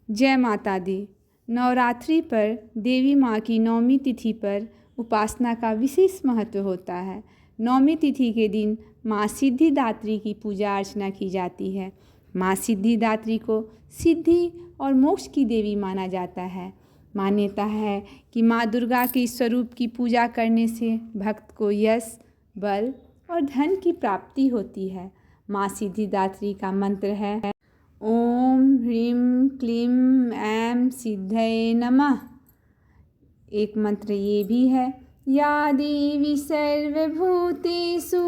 जय माता दी। नवरात्रि पर देवी माँ की नौमी तिथि पर उपासना का विशेष महत्व होता है। नौमी तिथि के दिन माँ सिद्धिदात्री की पूजा अर्चना की जाती है। माँ सिद्धिदात्री को सिद्धि और मोक्ष की देवी माना जाता है। मान्यता है कि माँ दुर्गा के स्वरूप की पूजा करने से भक्त को यश, बल और धन की प्राप्ति होती है। माँ सिद्धिदात्री का मंत्र है ओम ह्रीं क्लीं ऐं सिद्धये नमः। एक मंत्र ये भी है या देवी सर्वभूतेषु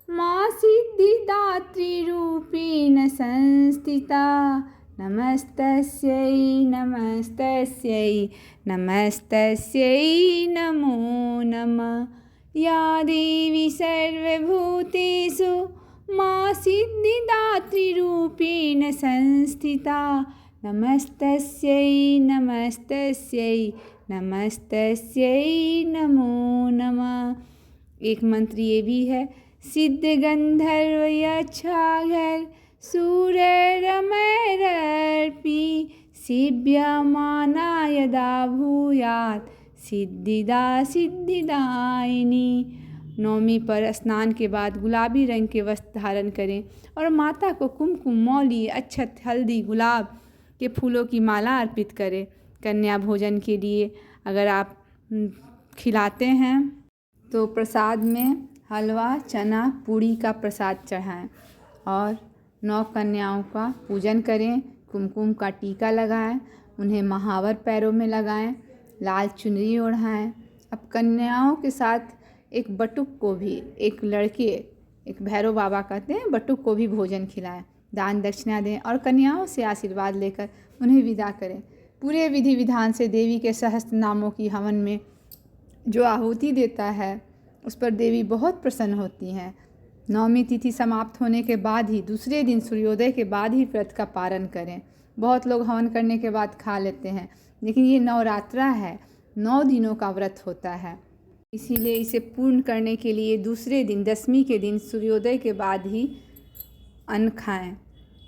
माँ सिद्धिदात्री रूपेण संस्थिता नमस्तस्यै नमस्तस्यै नमस्तस्यै नमो नमः। या देवी सर्वभूतेषु माँ सिद्धिदात्री रूपेण संस्थिता नमस्तस्यै नमस्तस्यै नमस्तस्यै नमो नमः। एक मंत्र ये भी है सिद्ध गंधर्व यक्षाघर सूरैरमैरर्पी सेव्यमाना यदा भूयात् सिद्धिदा सिद्धिदायिनी। नौमी पर स्नान के बाद गुलाबी रंग के वस्त्र धारण करें और माता को कुमकुम, मौली, अक्षत, हल्दी, गुलाब के फूलों की माला अर्पित करें। कन्या भोजन के लिए अगर आप खिलाते हैं तो प्रसाद में हलवा, चना, पूड़ी का प्रसाद चढ़ाएं और 9 कन्याओं का पूजन करें। कुमकुम का टीका लगाएं, उन्हें महावर पैरों में लगाएं, लाल चुनरी ओढ़ाएं। अब कन्याओं के साथ एक बटुक को भी, एक लड़के, एक भैरव बाबा कहते हैं, बटुक को भी भोजन खिलाएं, दान दक्षिणा दें और कन्याओं से आशीर्वाद लेकर उन्हें विदा करें। पूरे विधि विधान से देवी के सहस्त्र नामों की हवन में जो आहुति देता है उस पर देवी बहुत प्रसन्न होती हैं। नौमी तिथि समाप्त होने के बाद ही दूसरे दिन सूर्योदय के बाद ही व्रत का पारण करें। बहुत लोग हवन करने के बाद खा लेते हैं, लेकिन ये नवरात्रा है, 9 दिनों का व्रत होता है, इसीलिए इसे पूर्ण करने के लिए दूसरे दिन, दशमी के दिन सूर्योदय के बाद ही अन्न खाएं।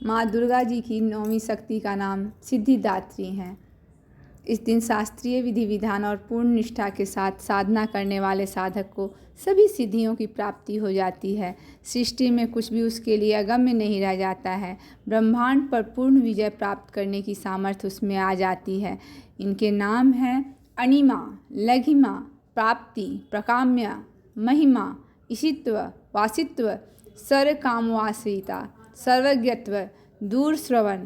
माँ दुर्गा जी की नौमी शक्ति का नाम सिद्धिदात्री हैं। इस दिन शास्त्रीय विधि विधान और पूर्ण निष्ठा के साथ साधना करने वाले साधक को सभी सिद्धियों की प्राप्ति हो जाती है। सृष्टि में कुछ भी उसके लिए अगम्य नहीं रह जाता है। ब्रह्मांड पर पूर्ण विजय प्राप्त करने की सामर्थ्य उसमें आ जाती है। इनके नाम हैं अणिमा, लघिमा, प्राप्ति, प्रकाम्य, महिमा, ईशित्व, वासित्व, सर्वकामवासिता, सर्वज्ञत्व, दूर श्रवण,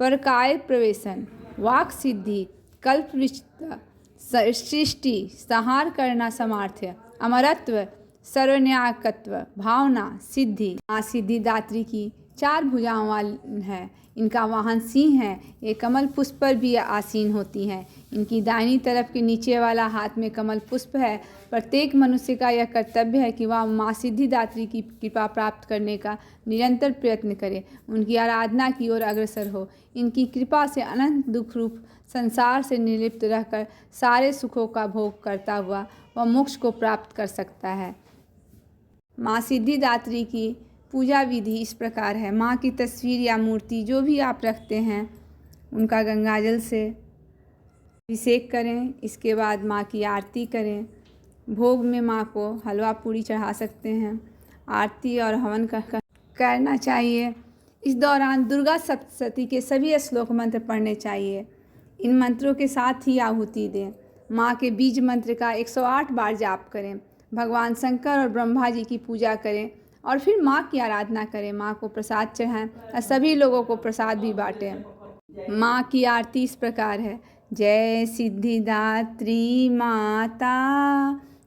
परकाय प्रवेशन, वाक सिद्धि, कल्प विचित्र, सृष्टि, संहार करना सामर्थ्य, अमरत्व, सर्वन्यायकत्व, भावना, सिद्धि। माँ सिद्धिदात्री की 4 भुजाओं वाली है। इनका वाहन सिंह है। ये कमल पुष्प पर भी आसीन होती हैं। इनकी दाहिनी तरफ के नीचे वाला हाथ में कमल पुष्प है। प्रत्येक मनुष्य का यह कर्तव्य है कि वह माँ सिद्धिदात्री की कृपा प्राप्त करने का निरंतर प्रयत्न करे, उनकी आराधना की ओर अग्रसर हो। इनकी कृपा से अनंत दुख रूप संसार से निर्लिप्त रहकर सारे सुखों का भोग करता हुआ वह मोक्ष को प्राप्त कर सकता है। माँ सिद्धिदात्री की पूजा विधि इस प्रकार है। माँ की तस्वीर या मूर्ति जो भी आप रखते हैं उनका गंगाजल से अभिषेक करें। इसके बाद माँ की आरती करें। भोग में माँ को हलवा पूड़ी चढ़ा सकते हैं। आरती और हवन करना चाहिए। इस दौरान दुर्गा सप्तशती के सभी श्लोक मंत्र पढ़ने चाहिए। इन मंत्रों के साथ ही आहुति दें। माँ के बीज मंत्र का 108 बार जाप करें। भगवान शंकर और ब्रह्मा जी की पूजा करें और फिर माँ की आराधना करें। माँ को प्रसाद चढ़ाएं और सभी लोगों को प्रसाद भी बांटें। माँ की आरती इस प्रकार है। जय सिद्धिदात्री माता,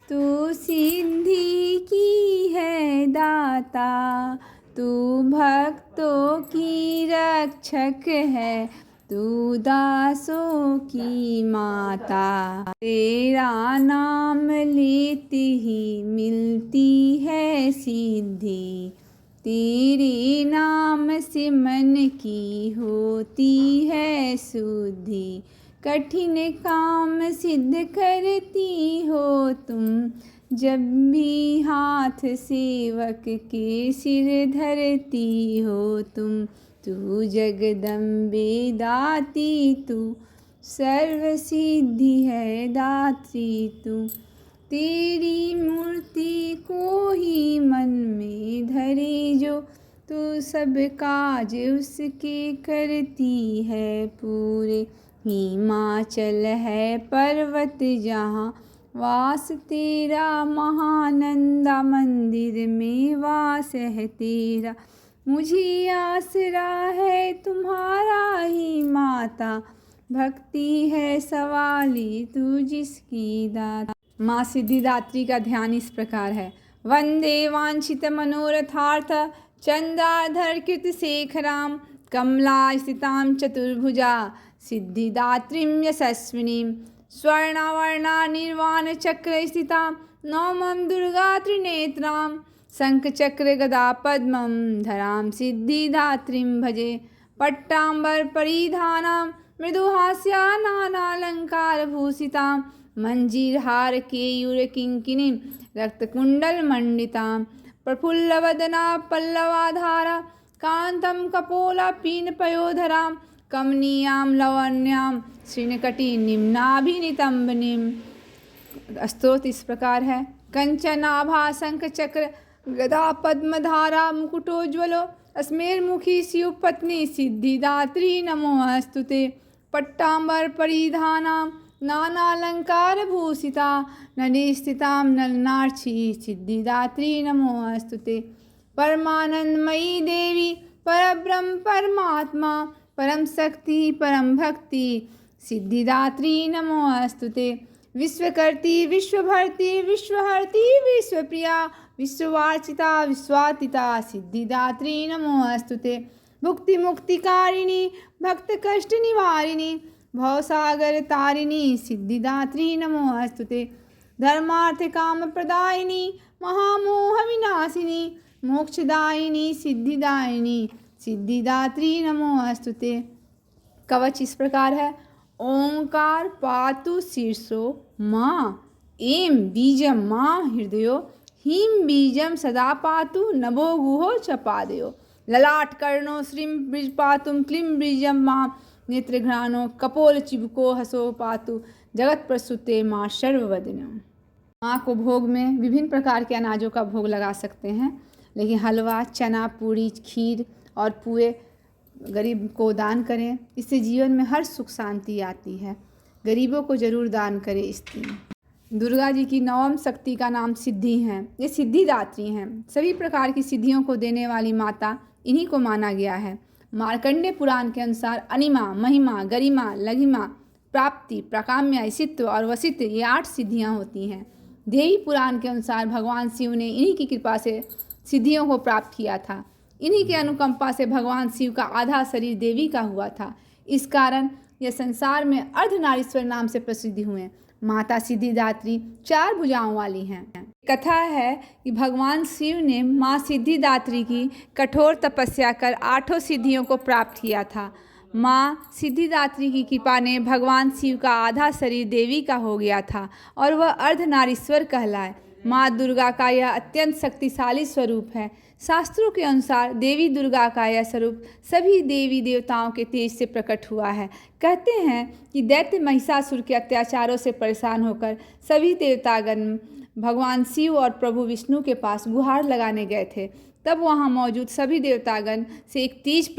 तू सिद्धि की है दाता, तू भक्तों की रक्षक है, तू दासों की माता। तेरा नाम लेते ही मिलती है सिद्धि, तेरे नाम से मन की होती है शुद्धि। कठिन काम सिद्ध करती हो तुम, जब भी हाथ सेवक के सिर धरती हो तुम। तू जगदम्बे दाती तू, सर्व सिद्धि है दात्री तू। तेरी मूर्ति को ही मन में धरे जो, तू सब काज उसके करती है पूरे। हिमाचल है पर्वत जहाँ वास तेरा, महानंदा मंदिर में वास है तेरा। मुझे आसरा है तुम्हारा ही माता, भक्ति है सवाली तू जिसकी दाता। माँ सिद्धिदात्री का ध्यान इस प्रकार है। वंदे वांछित मनोरथार्थ चंद्राधर कृत शेखराम, कमला स्थितां चतुर्भुजा सिद्धिदात्रीं यशस्विनीं। स्वर्णावर्णा निर्वाण चक्र स्थितां नौमं दुर्गा त्रिनेत्रां, शंख चक्र गदा पद्मं धरां सिद्धिदात्रीं भजे। पट्टांबर परिधानां मृदुहास्या नानालंकार भूषितां, मंजीरहार केयूर किंकिनीं रक्तकुंडल मंडितां। प्रफुल्लवदना पल्लवाधारा कांतं कपोला पीन पयोधरां, कमनीयां लवण्यां श्रृणकटी निम्नाभिनितंबनीं। स्तोत्र इस प्रकार है। कंचनाभा शंख चक्र गदा पद्मधारा मुकुटोज्वलो, स्मेरमुखी शिव पत्नी सिद्धिदात्री नमोस्तुते। पट्टांबर परिधानां नानालंकार भूषिता, नदी स्थितां नलनाक्षी सिद्धिदात्री नमोस्तुते। परमानंदमयी देवी परब्रह्म परमात्मा, परम शक्ति परम भक्ति सिद्धिदात्री नमोस्तुते। विश्वकर्ती विश्वभर्ती विश्वहर्ती विश्वप्रिया, विश्ववार्चिता विश्वातीता सिद्धिदात्री नमोस्तुते। भुक्ति मुक्तिकारिणी भक्त कष्ट निवारिणी, भवसागर तारिणी सिद्धिदात्री नमोस्तुते। धर्मार्थ काम प्रदायिनी महामोह विनाशिनी, मोक्षदायिनी सिद्धिदायिनी सिद्धिदात्री नमोस्तुते। कवच इस प्रकार है। ओंकार पातु शीर्षो माँ, एम बीजम माँ हृदयो, हीम बीजम सदा पातु नभो गुहो च पादयो। ललाट कर्णो श्रीम ब्रिज पातुम क्लीम बीजम माँ, नेत्रघ्राणो कपोल चिबको हसो पातु जगत प्रसूते माँ सर्ववदनम। माँ को भोग में विभिन्न प्रकार के अनाजों का भोग लगा सकते हैं, लेकिन हलवा, चना, पूरी, खीर और पुए गरीब को दान करें। इससे जीवन में हर सुख शांति आती है। गरीबों को जरूर दान करें इस दिन। दुर्गा जी की नवम शक्ति का नाम सिद्धि है। ये सिद्धिदात्री हैं। सभी प्रकार की सिद्धियों को देने वाली माता इन्हीं को माना गया है। मार्कंडेय पुराण के अनुसार अनिमा, महिमा, गरिमा, लघिमा, प्राप्ति, प्राकाम्य, ऐसित्व और वसित्व ये 8 सिद्धियाँ होती हैं। देवी पुराण के अनुसार भगवान शिव ने इन्हीं की कृपा से सिद्धियों को प्राप्त किया था। इन्हीं के अनुकंपा से भगवान शिव का आधा शरीर देवी का हुआ था। इस कारण यह संसार में अर्धनारीश्वर नाम से प्रसिद्ध हुए। माता सिद्धिदात्री 4 भुजाओं वाली हैं। कथा है कि भगवान शिव ने माँ सिद्धिदात्री की कठोर तपस्या कर 8 सिद्धियों को प्राप्त किया था। माँ सिद्धिदात्री की कृपा ने भगवान शिव का आधा शरीर देवी का हो गया था और वह अर्धनारीश्वर कहलाए। माँ दुर्गा का यह अत्यंत शक्तिशाली स्वरूप है। शास्त्रों के अनुसार देवी दुर्गा का यह स्वरूप सभी देवी देवताओं के तेज से प्रकट हुआ है। कहते हैं कि दैत्य महिषासुर के अत्याचारों से परेशान होकर सभी देवतागण भगवान शिव और प्रभु विष्णु के पास गुहार लगाने गए थे। तब वहाँ मौजूद सभी देवतागण से एक तेज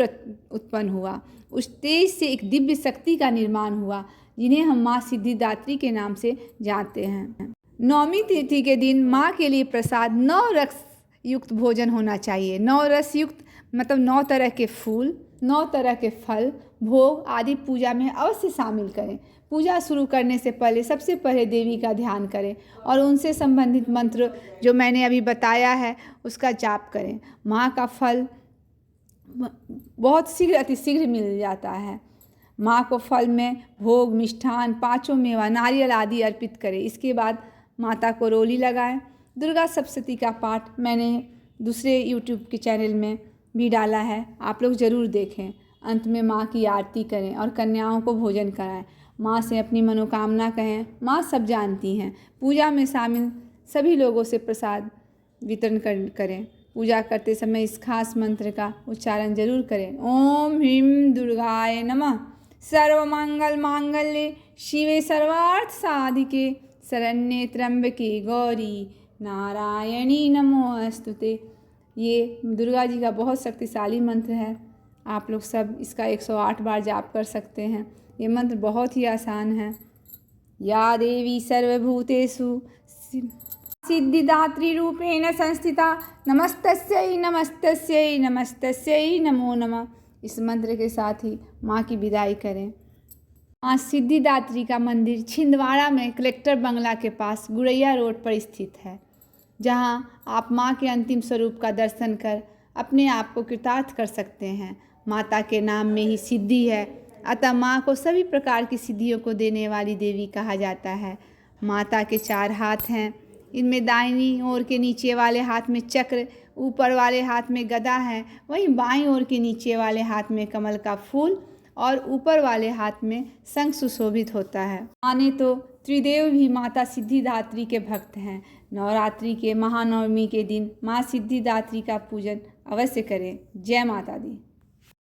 उत्पन्न हुआ। उस तेज से एक दिव्य शक्ति का निर्माण हुआ, जिन्हें हम माँ सिद्धिदात्री के नाम से जानते हैं। नौमी तिथि के दिन माँ के लिए प्रसाद 9 रस युक्त भोजन होना चाहिए। 9 रस युक्त मतलब 9 तरह के फूल, 9 तरह के फल, भोग आदि पूजा में अवश्य शामिल करें। पूजा शुरू करने से पहले सबसे पहले देवी का ध्यान करें और उनसे संबंधित मंत्र जो मैंने अभी बताया है उसका जाप करें। माँ का फल बहुत शीघ्र अतिशीघ्र मिल जाता है। माँ को फल में भोग, मिष्ठान, 5 मेवा, नारियल आदि अर्पित करें। इसके बाद माता को रोली लगाएं। दुर्गा सप्तशती का पाठ मैंने दूसरे यूट्यूब के चैनल में भी डाला है, आप लोग ज़रूर देखें। अंत में माँ की आरती करें और कन्याओं को भोजन कराएं। माँ से अपनी मनोकामना कहें। माँ सब जानती हैं। पूजा में शामिल सभी लोगों से प्रसाद वितरण करें। पूजा करते समय इस खास मंत्र का उच्चारण जरूर करें। ओम ह्रीं दुर्गाय नमः। सर्वमंगल मांगल्ये शिवे सर्वार्थ साधिके शरण्ये त्र्यंबके गौरी नारायणी नमोस्तुते। ये दुर्गा जी का बहुत शक्तिशाली मंत्र है। आप लोग सब इसका 108 बार जाप कर सकते हैं। ये मंत्र बहुत ही आसान है। या देवी सर्वभूतेषु सिद्धिदात्री रूपेण संस्थिता नमस्तस्यै नमस्तस्यै नमस्तस्यै नमो नमः। इस मंत्र के साथ ही माँ की विदाई करें। माँ सिद्धिदात्री का मंदिर छिंदवाड़ा में कलेक्टर बंगला के पास गुरैया रोड पर स्थित है, जहाँ आप माँ के अंतिम स्वरूप का दर्शन कर अपने आप को कृतार्थ कर सकते हैं। माता के नाम में ही सिद्धि है, अतः माँ को सभी प्रकार की सिद्धियों को देने वाली देवी कहा जाता है। माता के 4 हाथ हैं। इनमें दाहिनी ओर के नीचे वाले हाथ में चक्र, ऊपर वाले हाथ में गदा है, वहीं बाईं ओर के नीचे वाले हाथ में कमल का फूल और ऊपर वाले हाथ में शंख सुशोभित होता है। माने तो त्रिदेव भी माता सिद्धिदात्री के भक्त हैं। नवरात्रि के महानवमी के दिन माँ सिद्धिदात्री का पूजन अवश्य करें। जय माता दी।